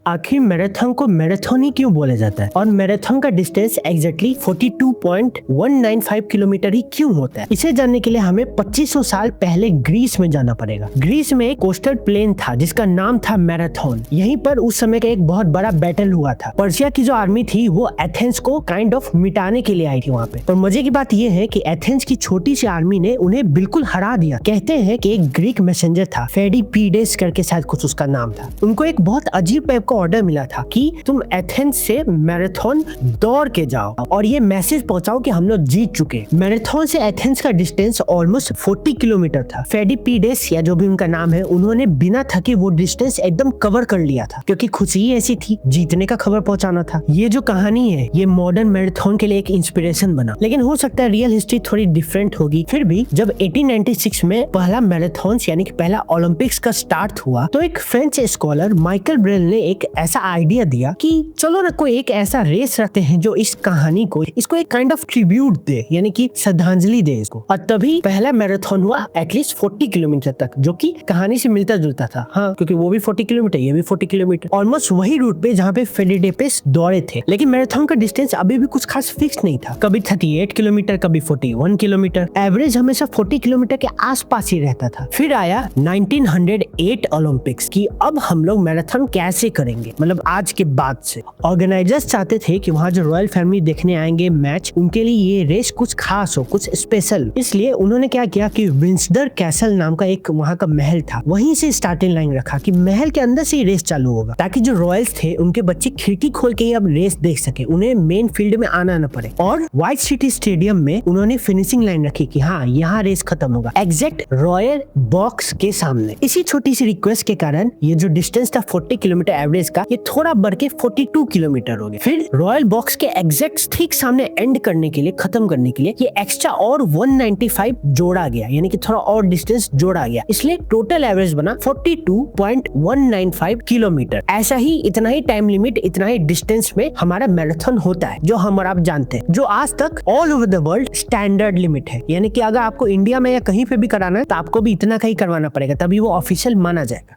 आखिर मैराथन को मैराथन ही क्यों बोला जाता है और मैराथन का डिस्टेंस एग्जैक्टली 42.195 किलोमीटर ही क्यों होता है? इसे जानने के लिए हमें 2500 साल पहले ग्रीस में जाना पड़ेगा। ग्रीस में एक कोस्टल प्लेन था जिसका नाम था मैराथन। यहीं पर उस समय का एक बहुत बड़ा बैटल हुआ था। पर्शिया की जो आर्मी थी वो एथेंस को काइंड ऑफ मिटाने के लिए आई थी वहाँ पे। और मजे की बात यह है कि एथेंस की छोटी सी आर्मी ने उन्हें बिल्कुल हरा दिया। कहते हैं कि एक ग्रीक मैसेंजर था, फेडिपीडेस करके शायद कुछ उसका नाम था। उनको एक बहुत अजीब टाइप का ऑर्डर मिला था कि तुम एथेंस से मैराथन दौड़ के जाओ और ये मैसेज पहुंचाओ कि हम लोग जीत चुके। मैराथन से एथेंस का डिस्टेंस ऑलमोस्ट 40 किलोमीटर था। फेडिपीडेस या जो भी उनका नाम है, उन्होंने बिना थके वो डिस्टेंस एकदम कवर कर लिया था क्योंकि खुशी ही ऐसी थी, जीतने का खबर पहुंचाना था। ये जो कहानी है ये मॉडर्न मैराथन के लिए एक इंस्पिरेशन बना, लेकिन हो सकता है रियल हिस्ट्री थोड़ी डिफरेंट होगी। फिर भी जब 1896 में पहला मैराथन यानी कि पहला ओलंपिक्स का स्टार्ट हुआ तो एक फ्रेंच स्कॉलर माइकल ब्रेल ने एक ऐसा आइडिया दिया कि चलो ना कोई एक ऐसा रेस रखते हैं जो इस कहानी को इसको एक काइंड ऑफ ट्रिब्यूट दे, यानी कि श्रद्धांजलि दे इसको। और तभी पहला मैराथन हुआ एटलीस्ट 40 किलोमीटर तक, जो कि कहानी से मिलता जुलता था। हाँ, क्योंकि वो भी 40 किलोमीटर, ये भी 40 किलोमीटर, ऑलमोस्ट वही रूट पे जहाँ पे फेडिपेस दौड़े थे। लेकिन मैराथन का डिस्टेंस अभी भी कुछ खास फिक्स नहीं था। कभी 38 किलोमीटर, कभी 41 किलोमीटर। एवरेज हमेशा 40 किलोमीटर के आसपास ही रहता था। फिर आया 1908 ओलंपिक्स की अब हम लोग मैराथन कैसे करेंगे, मतलब आज के बाद से। ऑर्गेनाइजर्स चाहते थे कि वहाँ जो रॉयल फैमिली देखने आएंगे मैच, उनके लिए ये रेस कुछ खास हो, कुछ स्पेशल। इसलिए उन्होंने क्या किया कि विंसडर कैसल नाम का एक वहाँ का महल था, वहीं से स्टार्टिंग लाइन रखा कि महल के अंदर से ही रेस चालू होगा, ताकि जो रॉयल्स थे उनके बच्चे खिड़की खोल के ही अब रेस देख सके, उन्हें मेन फील्ड में आना न पड़े। और व्हाइट सिटी स्टेडियम में उन्होंने फिनिशिंग लाइन रखी कि हाँ यहाँ रेस खत्म होगा, एग्जैक्ट रॉयल बॉक्स के सामने। इसी छोटी सी रिक्वेस्ट के कारण ये जो डिस्टेंस था 40 किलोमीटर एवरेज का, ये थोड़ा बढ़ के 42 किलोमीटर हो गया। फिर रॉयल बॉक्स के एग्जैक्ट ठीक सामने एंड करने के लिए, खत्म करने के लिए ये एक्स्ट्रा और 195 जोड़ा गया, यानी कि थोड़ा और डिस्टेंस जोड़ा गया। इसलिए टोटल एवरेज बना 42.195 किलोमीटर। ऐसा ही इतना ही टाइम लिमिट, इतना ही डिस्टेंस में हमारा मैराथन होता है, जो हम और आप जानते हैं, जो आज तक all over the world standard limit है। यानी कि अगर आपको इंडिया में या कहीं पे भी कराना है तो आपको भी इतना का ही करवाना पड़ेगा, तभी वो ऑफिशियल माना जाएगा।